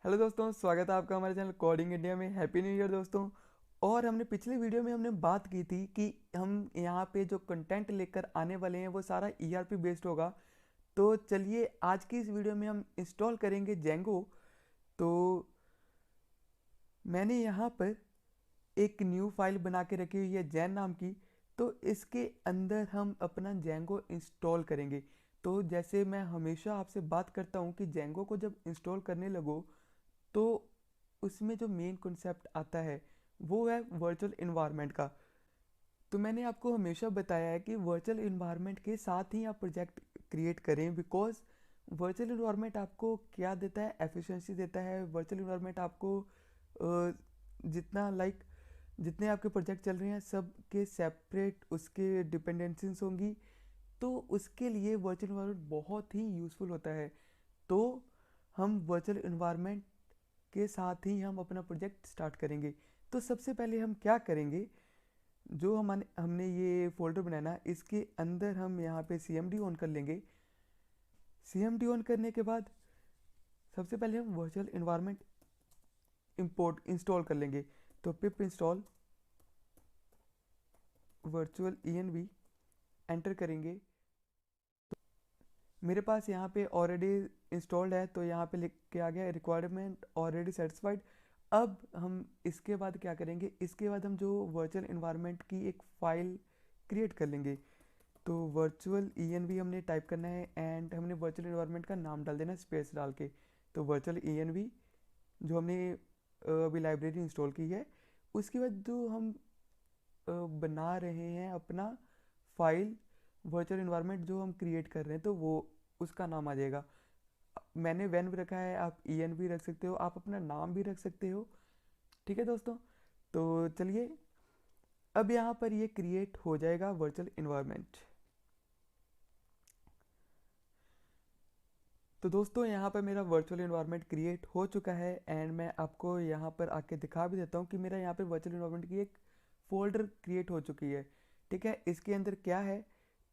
Hello दोस्तों, स्वागत है आपका हमारे चैनल कोडिंग इंडिया में। हैप्पी न्यू ईयर दोस्तों। और हमने पिछले वीडियो में हमने बात की थी कि हम यहाँ पे जो कंटेंट लेकर आने वाले हैं वो सारा ईआरपी बेस्ड होगा। तो चलिए आज की इस वीडियो में हम इंस्टॉल करेंगे जेंगो। तो मैंने यहाँ पर एक न्यू फाइल बना के रखी हुई है जैन नाम की। तो इसके अंदर हम अपना जेंगो इंस्टॉल करेंगे। तो जैसे मैं हमेशा आपसे बात करता हूँ कि जेंगो को जब इंस्टॉल करने लगो तो उसमें जो मेन कॉन्सेप्ट आता है वो है वर्चुअल इन्वायरमेंट का। तो मैंने आपको हमेशा बताया है कि वर्चुअल इन्वायरमेंट के साथ ही आप प्रोजेक्ट क्रिएट करें, बिकॉज वर्चुअल इन्वायरमेंट आपको क्या देता है, एफिशिएंसी देता है। वर्चुअल इन्वायरमेंट आपको जितना जितने आपके प्रोजेक्ट चल रहे हैं सब के सेपरेट उसके डिपेंडेंसीज होंगी। तो उसके लिए वर्चुअल इन्वायरमेंट बहुत ही यूज़फुल होता है। तो हम वर्चुअल इन्वायरमेंट के साथ ही हम अपना प्रोजेक्ट स्टार्ट करेंगे। तो सबसे पहले हम क्या करेंगे, जो हमने ये फोल्डर बनाना है इसके अंदर हम यहाँ पे CMD ऑन कर लेंगे। CMD ऑन करने के बाद सबसे पहले हम वर्चुअल इन्वायरमेंट इंपोर्ट इंस्टॉल कर लेंगे। तो पिप इंस्टॉल वर्चुअल ENV एंटर करेंगे। मेरे पास यहाँ पे ऑलरेडी इंस्टॉल्ड है, तो यहाँ पे लिख के आ गया रिक्वायरमेंट ऑलरेडी सेटिस्फाइड। अब हम इसके बाद क्या करेंगे, इसके बाद हम जो वर्चुअल इन्वायरमेंट की एक फ़ाइल क्रिएट कर लेंगे। तो वर्चुअल ENV हमने टाइप करना है एंड हमने वर्चुअल इन्वायरमेंट का नाम डाल देना स्पेस डाल के। तो वर्चुअल ENV जो हमने अभी लाइब्रेरी इंस्टॉल की है, उसके बाद जो हम बना रहे हैं अपना फाइल वर्चुअल इन्वायरमेंट जो हम क्रिएट कर रहे हैं, तो वो उसका नाम आ जाएगा। मैंने वैन भी रखा है, आप EN भी रख सकते हो, आप अपना नाम भी रख सकते हो। ठीक है दोस्तों। तो चलिए अब यहाँ पर ये क्रिएट हो जाएगा वर्चुअल इन्वायरमेंट। तो दोस्तों यहाँ पर मेरा वर्चुअल इन्वायरमेंट क्रिएट हो चुका है एंड मैं आपको यहाँ पर आके दिखा भी देता हूँ कि मेरा यहाँ पर वर्चुअल इन्वायरमेंट की एक फ़ोल्डर क्रिएट हो चुकी है। ठीक है, इसके अंदर क्या है,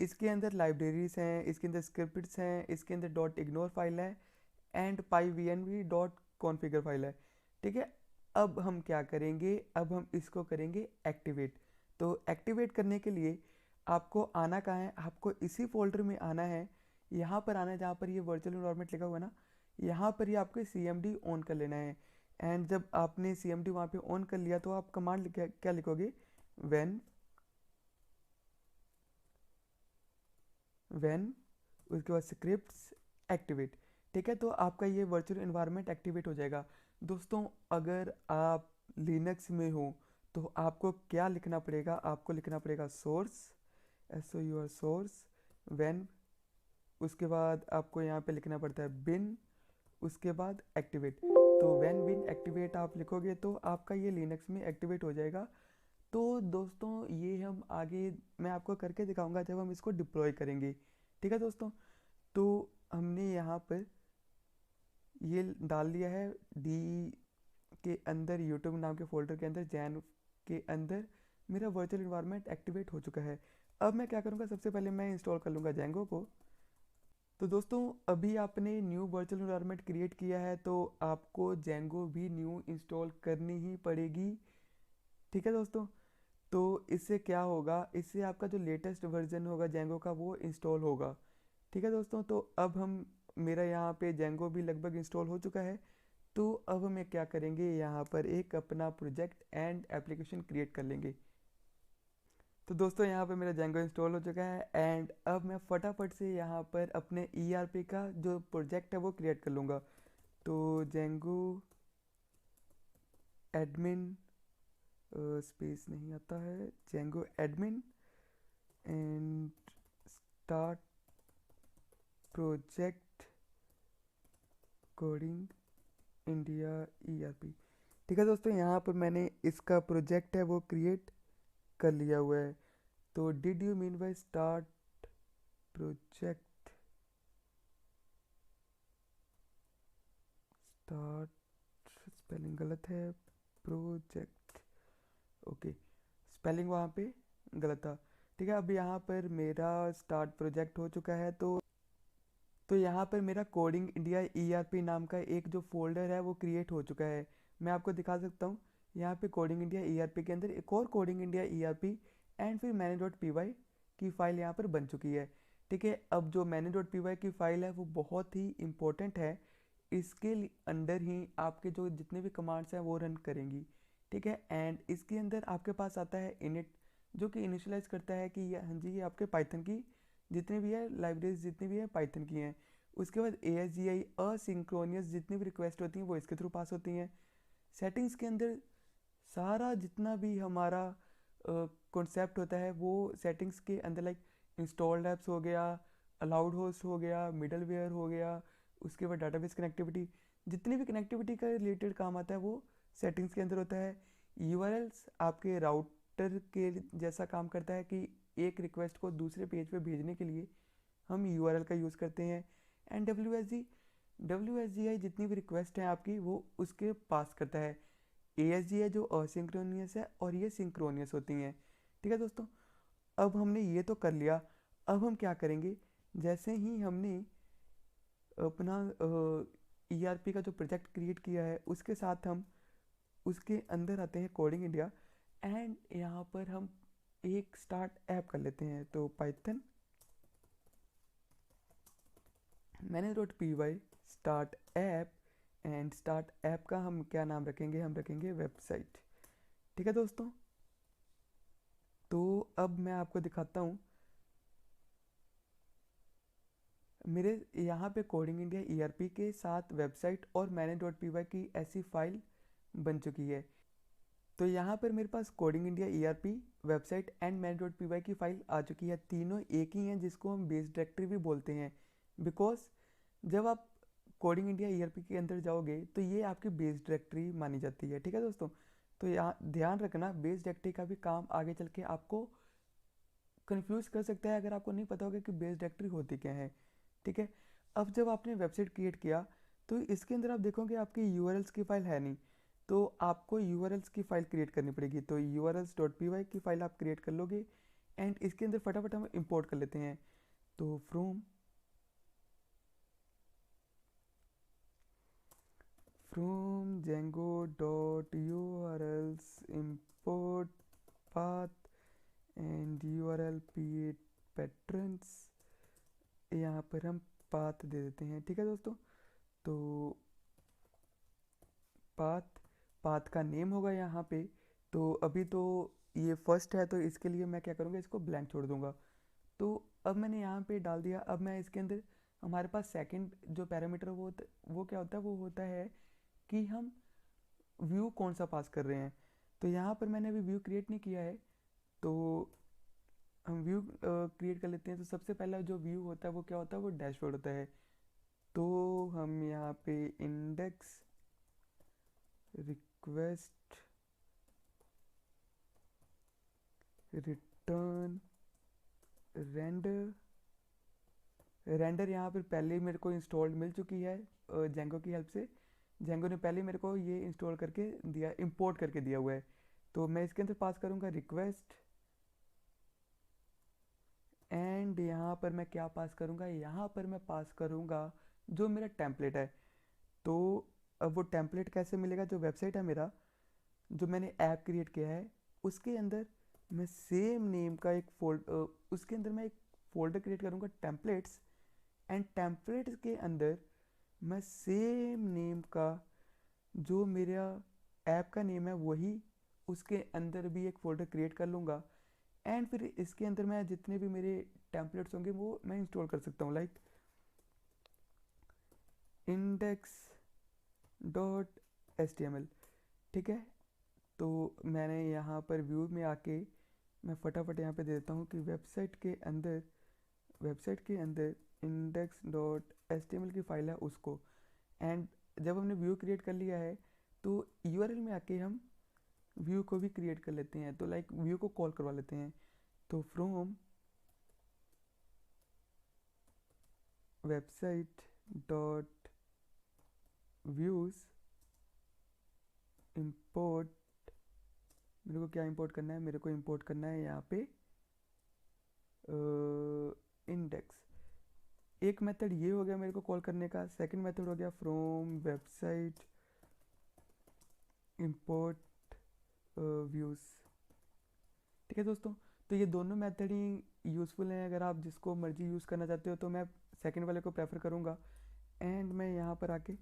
इसके अंदर लाइब्रेरीज हैं, इसके अंदर स्क्रिप्ट्स हैं, इसके अंदर डॉट इग्नोर फाइल है and pyvnv dot configure file है। ठीक है, अब हम क्या करेंगे, अब हम इसको करेंगे एक्टिवेट। तो एक्टिवेट करने के लिए आपको आना कहाँ है, आपको इसी फोल्डर में आना है। यहाँ पर आना है जहाँ पर ये वर्चुअल इन्वायरमेंट लिखा हुआ है ना, यहाँ पर ही आपको CMD ऑन कर लेना है। एंड जब आपने CMD वहाँ पे ऑन कर लिया तो आप कमांड क्या लिखोगे, वेन वेन उसके बाद स्क्रिप्ट्स एक्टिवेट। ठीक है, तो आपका ये वर्चुअल इन्वायरमेंट एक्टिवेट हो जाएगा। दोस्तों अगर आप लिनक्स में हो तो आपको क्या लिखना पड़ेगा, आपको लिखना पड़ेगा सोर्स, SOUR सोर्स वेन, उसके बाद आपको यहाँ पे लिखना पड़ता है बिन, उसके बाद एक्टिवेट। तो व्हेन बिन एक्टिवेट आप लिखोगे तो आपका ये लिनक्स में एक्टिवेट हो जाएगा। तो दोस्तों ये हम आगे मैं आपको करके दिखाऊंगा जब हम इसको डिप्लॉय करेंगे। ठीक है दोस्तों। तो हमने यहाँ पर ये डाल दिया है डी के अंदर, यूट्यूब नाम के फोल्डर के अंदर जैन के अंदर मेरा वर्चुअल इन्वायरमेंट एक्टिवेट हो चुका है। अब मैं क्या करूँगा, सबसे पहले मैं इंस्टॉल कर लूँगा जेंगो को। तो दोस्तों अभी आपने न्यू वर्चुअल इन्वायरमेंट क्रिएट किया है तो आपको जेंगो भी न्यू इंस्टॉल करनी ही पड़ेगी। ठीक है दोस्तों। तो इससे क्या होगा, इससे आपका जो लेटेस्ट वर्जन होगा जेंगो का वो इंस्टॉल होगा। ठीक है दोस्तों। तो अब हम मेरा यहाँ पे जेंगो भी लगभग इंस्टॉल हो चुका है। तो अब हमें क्या करेंगे, यहाँ पर एक अपना प्रोजेक्ट एंड एप्लीकेशन क्रिएट कर लेंगे। तो दोस्तों यहाँ पे मेरा जेंगो इंस्टॉल हो चुका है एंड अब मैं फटाफट से यहाँ पर अपने ERP का जो प्रोजेक्ट है वो क्रिएट कर लूँगा। तो जेंगो एडमिन, स्पेस नहीं आता है, Django admin and start project coding India ERP। ठीक है दोस्तों, यहाँ पर मैंने इसका प्रोजेक्ट है वो क्रिएट कर लिया हुआ है। तो did you mean by start project, start spelling गलत है, प्रोजेक्ट, ओके स्पेलिंग वहाँ पे गलत था। ठीक है, अब यहाँ पर मेरा स्टार्ट प्रोजेक्ट हो चुका है। तो तो यहाँ पर मेरा कोडिंग इंडिया ईआरपी नाम का एक जो फोल्डर है वो क्रिएट हो चुका है। मैं आपको दिखा सकता हूँ, यहाँ पे कोडिंग इंडिया ईआरपी के अंदर एक और कोडिंग इंडिया ईआरपी एंड फिर मैने डॉट पी वाई की फ़ाइल यहाँ पर बन चुकी है। ठीक है, अब जो मैने डॉट पी वाई की फ़ाइल है वो बहुत ही इम्पोर्टेंट है, इसके अंडर ही आपके जो जितने भी कमांड्स हैं वो रन करेंगी। ठीक है, एंड इसके अंदर आपके पास आता है इनिट, जो कि इनिशियलाइज करता है कि हाँ जी ये आपके पाइथन की जितनी भी है लाइब्रेरीज जितनी भी है पाइथन की हैं। उसके बाद ए एस जी आई असिंक्रोनियस जितनी भी रिक्वेस्ट होती हैं वो इसके थ्रू पास होती हैं। सेटिंग्स के अंदर सारा जितना भी हमारा कॉन्सेप्ट होता है वो सेटिंग्स के अंदर, लाइक इंस्टॉल्ड ऐप्स हो गया, अलाउड होस्ट हो गया, मिडल वेयर हो गया, उसके बाद डाटाबेस कनेक्टिविटी, जितनी भी कनेक्टिविटी का रिलेटेड काम आता है वो सेटिंग्स के अंदर होता है। यूआरएल्स आपके राउटर के जैसा काम करता है कि एक रिक्वेस्ट को दूसरे पेज पे भेजने के लिए हम यूआरएल का यूज़ करते हैं। एंड डब्ल्यू एस जी आई जितनी भी रिक्वेस्ट हैं आपकी वो उसके पास करता है। ए एस जी आई जो असिंक्रोनियस है और ये सिंक्रोनियस होती हैं। ठीक है दोस्तों, अब हमने ये तो कर लिया। अब हम क्या करेंगे, जैसे ही हमने अपना ई आर पी का जो प्रोजेक्ट क्रिएट किया है उसके साथ हम उसके अंदर आते हैं कोडिंग इंडिया, एंड यहाँ पर हम एक स्टार्ट ऐप कर लेते हैं। तो पाइथन मैंने dot P Y start app, and start app का हम क्या नाम रखेंगे, हम रखेंगे वेबसाइट। ठीक है दोस्तों, तो अब मैं आपको दिखाता हूँ मेरे यहाँ पे कोडिंग इंडिया ईआरपी के साथ वेबसाइट और मैंने डॉट पी वाई की ऐसी फाइल बन चुकी है। तो यहाँ पर मेरे पास coding India ERP website and main dot P Y की फ़ाइल आ चुकी है। तीनों एक ही हैं, जिसको हम बेस डायरेक्टरी भी बोलते हैं। बिकॉज जब आप कोडिंग इंडिया ईआरपी के अंदर जाओगे तो ये आपकी बेस डायरेक्टरी मानी जाती है। ठीक है दोस्तों, तो यहाँ ध्यान रखना, बेस डायरेक्टरी का भी काम आगे चल के आपको कन्फ्यूज़ कर सकता है अगर आपको नहीं पता होगा कि बेस डायरेक्टरी होती क्या है। ठीक है, अब जब आपने वेबसाइट क्रिएट किया तो इसके अंदर आप देखोगे आपकी यूआरएल्स की फ़ाइल है नहीं, तो आपको यूआरएल्स की फ़ाइल क्रिएट करनी पड़ेगी। तो यूआरएल्स डॉट पी वाई की फ़ाइल आप क्रिएट कर लोगे, एंड इसके अंदर फटाफट हम इंपोर्ट कर लेते हैं। तो from Django dot URLs import path and URL patterns, यहाँ पर हम पाथ दे देते हैं। ठीक है दोस्तों, तो पाथ पाथ का नेम होगा यहाँ पे। तो अभी तो ये फर्स्ट है तो इसके लिए मैं क्या करूँगा, इसको ब्लैंक छोड़ दूँगा। तो अब मैंने यहाँ पे डाल दिया। अब मैं इसके अंदर हमारे पास सेकंड जो पैरामीटर वो क्या होता है, वो होता है कि हम व्यू कौन सा पास कर रहे हैं। तो यहाँ पर मैंने अभी व्यू क्रिएट नहीं किया है, तो हम व्यू क्रिएट कर लेते हैं। तो सबसे पहला जो व्यू होता है वो क्या होता है, वो डैशबोर्ड होता है। तो हम यहाँ पे index request return render render यहाँ पर पहले ही मेरे को इंस्टॉल्ड मिल चुकी है जेंगो की हेल्प से। जेंगो ने पहले मेरे को ये इंस्टॉल करके दिया, इंपोर्ट करके दिया हुआ है। तो मैं इसके अंदर पास करूँगा रिक्वेस्ट, एंड यहाँ पर मैं क्या पास करूँगा, यहाँ पर मैं पास करूँगा जो मेरा टेम्पलेट है। तो अब वो टेम्पलेट कैसे मिलेगा, जो वेबसाइट है मेरा, जो मैंने ऐप क्रिएट किया है उसके अंदर मैं सेम नेम का एक उसके अंदर मैं एक फोल्डर क्रिएट करूँगा टेम्पलेट्स, एंड टेम्पलेट्स के अंदर मैं सेम नेम का जो मेरा ऐप का नेम है वही उसके अंदर भी एक फ़ोल्डर क्रिएट कर लूँगा। एंड फिर इसके अंदर मैं जितने भी मेरे टेम्पलेट्स होंगे वो मैं इंस्टॉल कर सकता हूँ, like index dot H T M L. ठीक है, तो मैंने यहाँ पर व्यू में आके मैं फटाफट यहाँ पे दे देता हूँ कि वेबसाइट के अंदर index dot H T M L की फ़ाइल है उसको। एंड जब हमने व्यू क्रिएट कर लिया है तो यूआरएल में आके हम व्यू को भी क्रिएट कर लेते हैं। तो लाइक व्यू को कॉल करवा लेते हैं। तो from website dot views import, मेरे को क्या इंपोर्ट करना है, मेरे को इंपोर्ट करना है यहाँ पे इंडेक्स। एक मेथड ये हो गया मेरे को कॉल करने का। सेकंड मेथड हो गया फ्रॉम वेबसाइट इंपोर्ट व्यूज़। ठीक है दोस्तों, तो ये दोनों मेथड ही यूज़फुल हैं अगर आप जिसको मर्जी यूज़ करना चाहते हो, तो मैं सेकंड वाले को प्रेफर करूँगा। एंड मैं यहाँ पर आके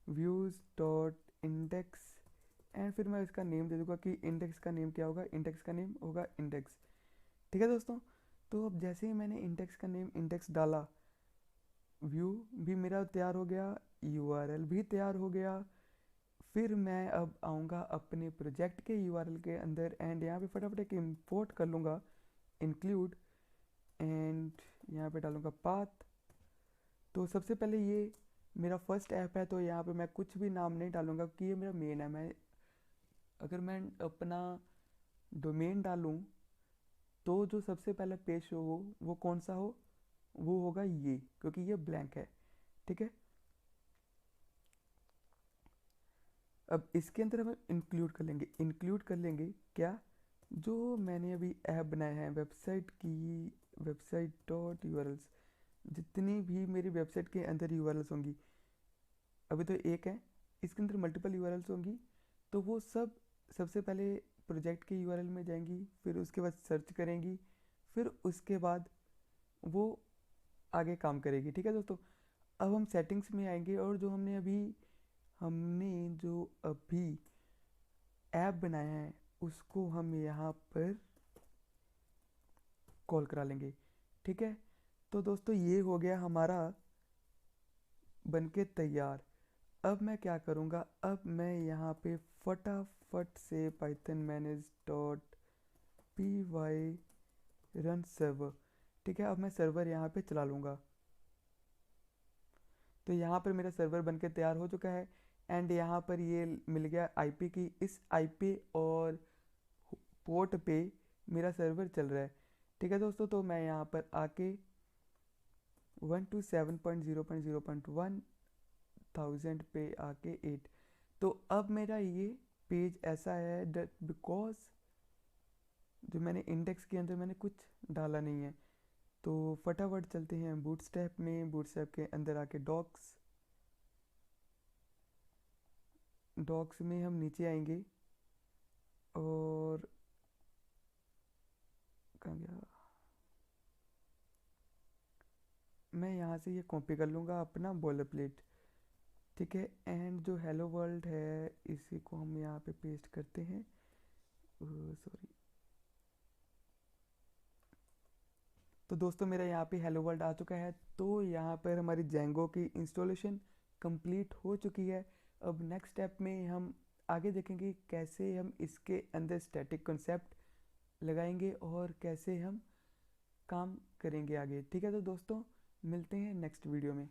व्यूज़ डॉट इंडेक्स, एंड फिर मैं इसका नेम दे दूँगा कि इंडेक्स का नेम क्या होगा, इंडेक्स का नेम होगा इंडेक्स। ठीक है दोस्तों, तो अब जैसे ही मैंने इंडेक्स का नेम इंडेक्स डाला, व्यू भी मेरा तैयार हो गया, यूआरएल भी तैयार हो गया। फिर मैं अब आऊँगा अपने प्रोजेक्ट के यूआरएल के अंदर एंड यहाँ पे फटाफट एक इंपोर्ट कर लूँगा, इंक्लूड, एंड यहाँ पे डालूँगा पाथ। तो सबसे पहले ये मेरा फर्स्ट ऐप है, तो यहाँ पे मैं कुछ भी नाम नहीं डालूँगा कि ये मेरा मेन है। मैं अगर मैं अपना डोमेन डालूँ तो जो सबसे पहला पेज शो हो वो कौन सा हो, वो होगा ये, क्योंकि ये ब्लैंक है। ठीक है, अब इसके अंदर हम इंक्लूड कर लेंगे क्या, जो मैंने अभी ऐप बनाया है वेबसाइट की, वेबसाइट डॉट यूआरएल्स, जितनी भी मेरी वेबसाइट के अंदर यूआरएल्स होंगी, अभी तो एक है, इसके अंदर मल्टीपल यूआरएल्स होंगी, तो वो सब सबसे पहले प्रोजेक्ट के यूआरएल में जाएंगी, फिर उसके बाद सर्च करेंगी, फिर उसके बाद वो आगे काम करेगी। ठीक है दोस्तों, अब हम सेटिंग्स में आएंगे और जो हमने अभी ऐप बनाया है उसको हम यहाँ पर कॉल करा लेंगे। ठीक है, तो दोस्तों ये हो गया हमारा बनके तैयार। अब मैं क्या करूँगा, अब मैं यहाँ पे फटाफट से Python manage dot P Y run server, ठीक है, अब मैं सर्वर यहाँ पे चला लूँगा। तो यहाँ पर मेरा सर्वर बनके तैयार हो चुका है एंड यहाँ पर ये मिल गया आईपी की, इस आईपी और पोर्ट पे मेरा सर्वर चल रहा है। ठीक है दोस्तों, तो मैं यहाँ पर आके 127.0.0.1 पे आके 8, तो अब मेरा ये पेज ऐसा है बिकॉज जो मैंने इंडेक्स के अंदर मैंने कुछ डाला नहीं है। तो फटाफट चलते हैं बूटस्ट्रैप में, बूटस्ट्रैप के अंदर आके डॉक्स, डॉक्स में हम नीचे आएंगे और कहाँ गया, मैं यहाँ से ये कॉपी कर लूँगा अपना बॉलर प्लेट। ठीक है, एंड जो हेलो वर्ल्ड है इसी को हम यहाँ पे पेस्ट करते हैं, सॉरी। तो दोस्तों मेरा यहाँ पे हेलो वर्ल्ड आ चुका है, तो यहाँ पर हमारी जेंगो की इंस्टॉलेशन कंप्लीट हो चुकी है। अब नेक्स्ट स्टेप में हम आगे देखेंगे कैसे हम इसके अंदर स्टैटिक कंसेप्ट लगाएंगे और कैसे हम काम करेंगे आगे। ठीक है, तो दोस्तों मिलते हैं नेक्स्ट वीडियो में।